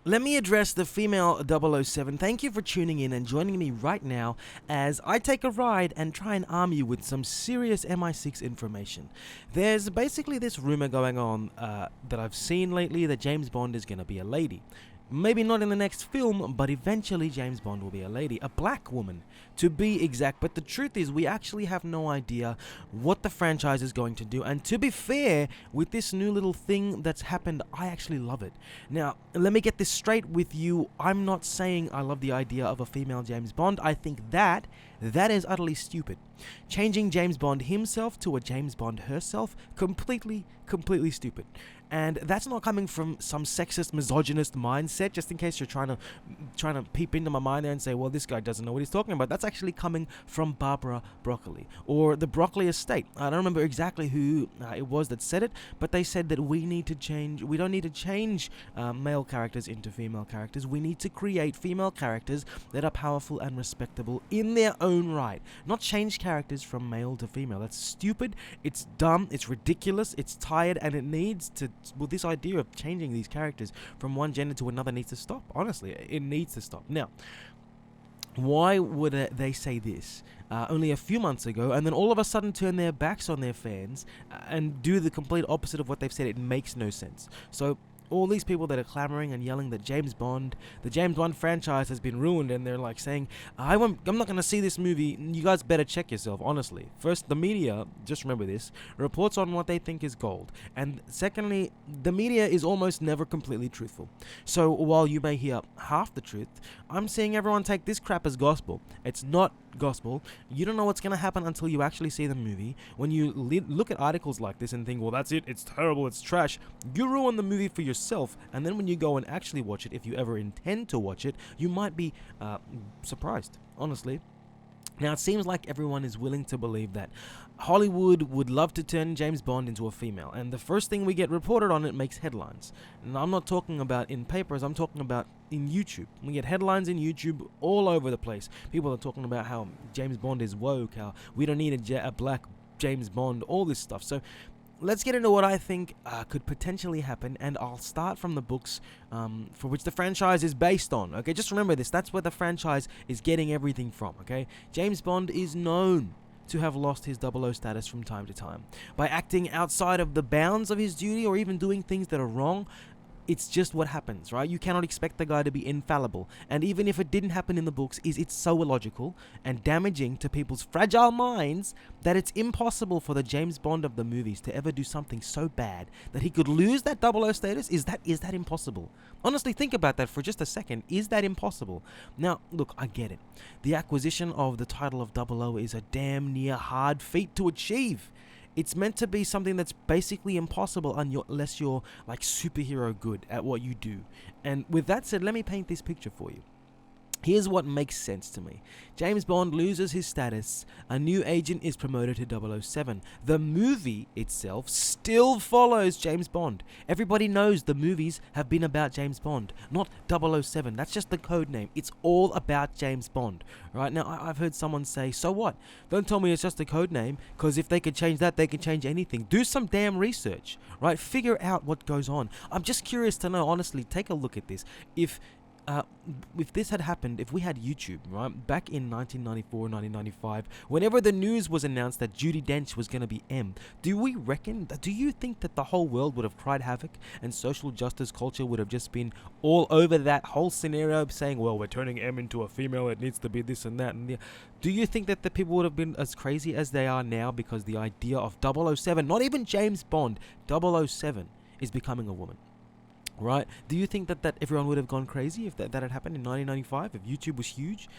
Let me address the female 007. Thank you for tuning in and joining me right now as I take a ride and try and arm you with some serious MI6 information. There's basically this rumor going on that I've seen lately that James Bond is going to be a lady. Maybe not in the next film, but eventually James Bond will be a lady, a black woman, to be exact. But the truth is, we actually have no idea what the franchise is going to do. And to be fair, with this new little thing that's happened, I actually love it. Now, let me get this straight with you. I'm not saying I love the idea of a female James Bond. I think that is utterly stupid. Changing James Bond himself to a James Bond herself, completely stupid. And that's not coming from some sexist, misogynist mindset, just in case you're trying to peep into my mind there and say, well, this guy doesn't know what he's talking about. That's actually coming from Barbara Broccoli, or the Broccoli estate. I don't remember exactly who it was that said it, but they said that we don't need to change male characters into female characters. We need to create female characters that are powerful and respectable in their own right, not change characters from male to female. That's stupid, it's dumb, it's ridiculous, it's tired, and it needs to, well, this idea of changing these characters from one gender to another needs to stop. Honestly, it needs to stop. Now, why would they say this only a few months ago, and then all of a sudden turn their backs on their fans and do the complete opposite of what they've said? It makes no sense. So all these people that are clamoring and yelling that the James Bond franchise has been ruined, and they're like saying, I'm not going to see this movie. You guys better check yourself, honestly. First, the media, just remember this, reports on what they think is gold. And secondly, the media is almost never completely truthful. So while you may hear half the truth, I'm seeing everyone take this crap as gospel. It's not gospel. You don't know what's going to happen until you actually see the movie. When you look at articles like this and think, well, that's it, it's terrible, it's trash, you ruin the movie for yourself. And then when you go and actually watch it, if you ever intend to watch it, you might be surprised, honestly. Now, it seems like everyone is willing to believe that Hollywood would love to turn James Bond into a female, and the first thing we get reported on it makes headlines. And I'm not talking about in papers, I'm talking about in YouTube. We get headlines in YouTube all over the place. People are talking about how James Bond is woke, how we don't need a black James Bond, all this stuff. So let's get into what I think could potentially happen, and I'll start from the books for which the franchise is based on. Okay, just remember this. That's where the franchise is getting everything from. Okay, James Bond is known to have lost his 00 status from time to time by acting outside of the bounds of his duty, or even doing things that are wrong. It's just what happens, right? You cannot expect the guy to be infallible. And even if it didn't happen in the books, it's so illogical and damaging to people's fragile minds that it's impossible for the James Bond of the movies to ever do something so bad that he could lose that 00 status. Is that impossible? Honestly, think about that for just a second. Is that impossible? Now, look, I get it. The acquisition of the title of 00 is a damn near hard feat to achieve. It's meant to be something that's basically impossible unless you're like superhero good at what you do. And with that said, let me paint this picture for you. Here's what makes sense to me. James Bond loses his status. A new agent is promoted to 007. The movie itself still follows James Bond. Everybody knows the movies have been about James Bond, not 007. That's just the code name. It's all about James Bond. Right now, I've heard someone say, so what? Don't tell me it's just a code name, because if they could change that, they can change anything. Do some damn research, right? Figure out what goes on. I'm just curious to know, honestly, take a look at this. If this had happened, if we had YouTube, right, back in 1994, 1995, whenever the news was announced that Judi Dench was going to be M, do you think that the whole world would have cried havoc and social justice culture would have just been all over that whole scenario, saying, well, we're turning M into a female, it needs to be this and that, and do you think that the people would have been as crazy as they are now because the idea of 007, not even James Bond, 007 is becoming a woman? Right? Do you think that everyone would have gone crazy if that had happened in 1995, if YouTube was huge?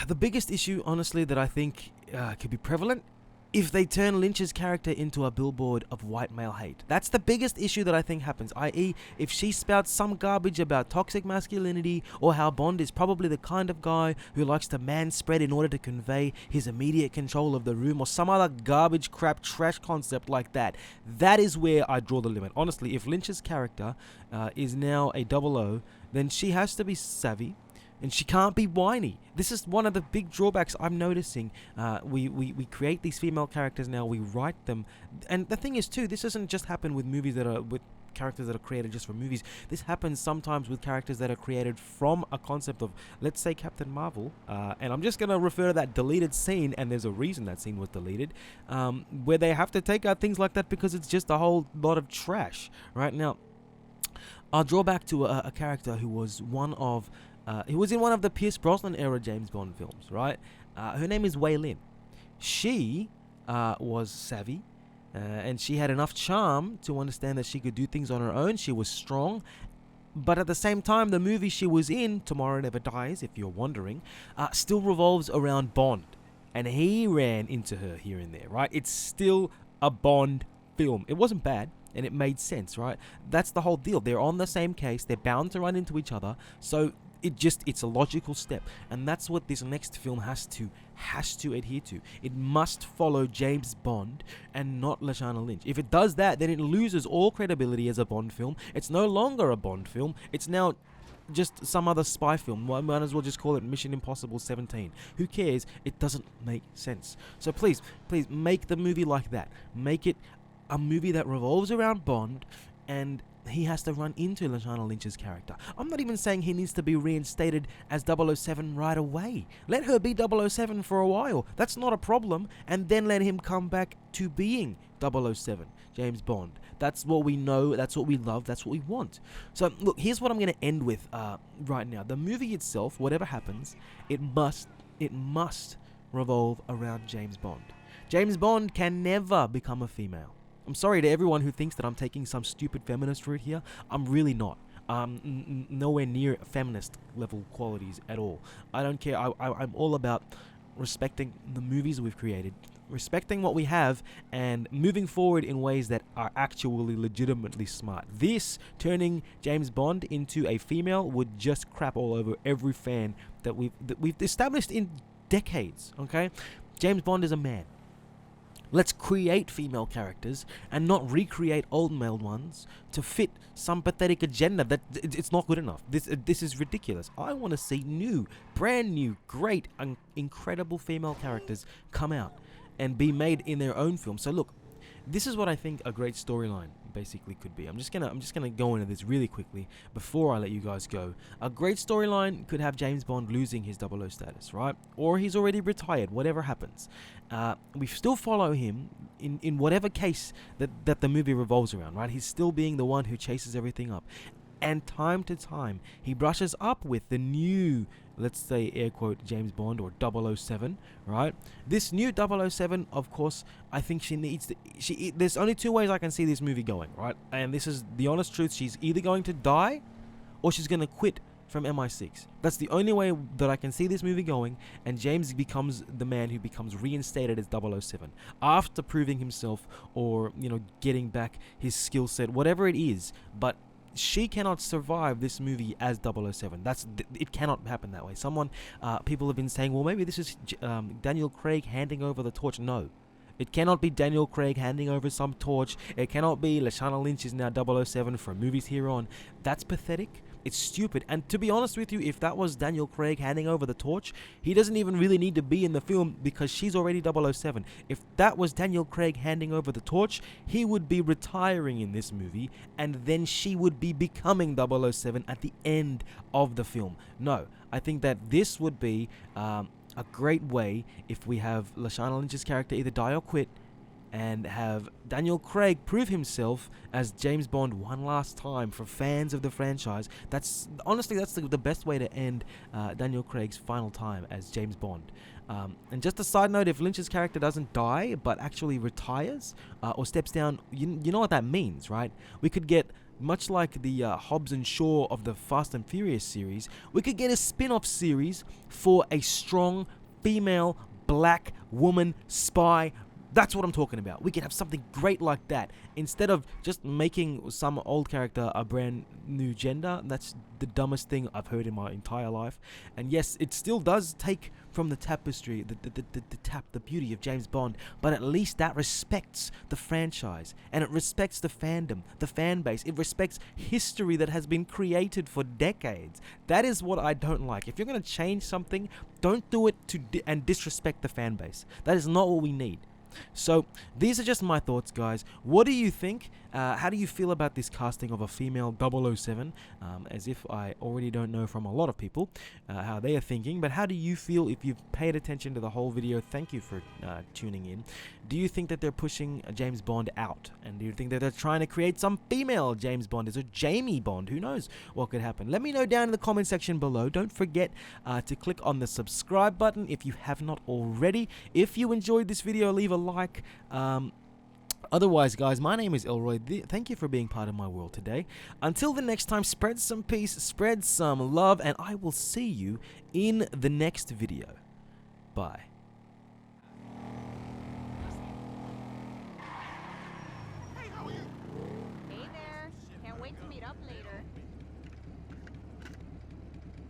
The biggest issue, honestly, that I think could be prevalent, if they turn Lynch's character into a billboard of white male hate. That's the biggest issue that I think happens, i.e. if she spouts some garbage about toxic masculinity, or how Bond is probably the kind of guy who likes to manspread in order to convey his immediate control of the room, or some other garbage crap trash concept like that. That is where I draw the limit. Honestly, if Lynch's character is now a 00, then she has to be savvy, and she can't be whiny. This is one of the big drawbacks I'm noticing. We create these female characters now, we write them. And the thing is too, this doesn't just happen with movies that are with characters that are created just for movies. This happens sometimes with characters that are created from a concept of, let's say, Captain Marvel. And I'm just going to refer to that deleted scene, and there's a reason that scene was deleted, where they have to take out things like that because it's just a whole lot of trash. Right now, I'll draw back to a character who was he was in one of the Pierce Brosnan era James Bond films, right? Her name is Wei Lin. She was savvy, and she had enough charm to understand that she could do things on her own. She was strong, but at the same time, the movie she was in, Tomorrow Never Dies, if you're wondering, still revolves around Bond, and he ran into her here and there, right? It's still a Bond film. It wasn't bad, and it made sense, right? That's the whole deal. They're on the same case. They're bound to run into each other, so it's a logical step, and that's what this next film has to adhere to. It must follow James Bond and not Lashana Lynch. If it does that, then it loses all credibility as a Bond film. It's no longer a Bond film. It's now just some other spy film. Might as well just call it Mission Impossible 17. Who cares? It doesn't make sense. So please make the movie like that. Make it a movie that revolves around Bond, and he has to run into Lashana Lynch's character. I'm not even saying he needs to be reinstated as 007 right away. Let her be 007 for a while. That's not a problem. And then let him come back to being 007, James Bond. That's what we know. That's what we love. That's what we want. So, look, here's what I'm going to end with right now. The movie itself, whatever happens, it must revolve around James Bond. James Bond can never become a female. I'm sorry to everyone who thinks that I'm taking some stupid feminist route here. I'm really not. Nowhere near feminist level qualities at all. I don't care. I'm all about respecting the movies we've created, respecting what we have, and moving forward in ways that are actually legitimately smart. This, turning James Bond into a female, would just crap all over every fan that we've established in decades, okay? James Bond is a man. Let's create female characters and not recreate old male ones to fit some pathetic agenda that it's not good enough. This is ridiculous. I want to see new, brand new, great, incredible female characters come out and be made in their own film. So look, this is what I think a great storyline basically could be. I'm just gonna go into this really quickly before I let you guys go. A great storyline could have James Bond losing his 00 status, right? Or he's already retired, whatever happens. We still follow him in whatever case that the movie revolves around, right? He's still being the one who chases everything up. And time to time, he brushes up with the new, let's say, air quote, James Bond or 007, right? This new 007, of course, I think there's only two ways I can see this movie going, right? And this is the honest truth. She's either going to die or she's going to quit from MI6. That's the only way that I can see this movie going, and James becomes the man who becomes reinstated as 007 after proving himself or, getting back his skill set, whatever it is. But she cannot survive this movie as 007. It cannot happen that way. People have been saying, well, maybe this is Daniel Craig handing over the torch. No. It cannot be Daniel Craig handing over some torch. It cannot be Lashana Lynch is now 007 for movies here on. That's pathetic. It's stupid. And to be honest with you, if that was Daniel Craig handing over the torch, he doesn't even really need to be in the film because she's already 007. If that was Daniel Craig handing over the torch, he would be retiring in this movie, and then she would be becoming 007 at the end of the film. No, I think that this would be a great way if we have Lashana Lynch's character either die or quit, and have Daniel Craig prove himself as James Bond one last time for fans of the franchise. That's the best way to end Daniel Craig's final time as James Bond. And just a side note, if Lynch's character doesn't die but actually retires or steps down, you know what that means, right? We could get, much like the Hobbs and Shaw of the Fast and Furious series, we could get a spin-off series for a strong female black woman spy. That's what I'm talking about. We could have something great like that. Instead of just making some old character a brand new gender. That's the dumbest thing I've heard in my entire life. And yes, it still does take from the tapestry, the beauty of James Bond, but at least that respects the franchise, and it respects the fandom, the fan base. It respects history that has been created for decades. That is what I don't like. If you're going to change something, don't do it and disrespect the fan base. That is not what we need. So these are just my thoughts, guys. What do you think? How do you feel about this casting of a female 007? As if I already don't know from a lot of people how they are thinking, but how do you feel if you've paid attention to the whole video? Thank you for tuning in. Do you think that they're pushing James Bond out? And do you think that they're trying to create some female James Bond? Is it Jamie Bond? Who knows what could happen? Let me know down in the comment section below. Don't forget to click on the subscribe button if you have not already. If you enjoyed this video, leave a like. Otherwise, guys, my name is Elroy. Thank you for being part of my world today. Until the next time, spread some peace, spread some love, and I will see you in the next video. Bye.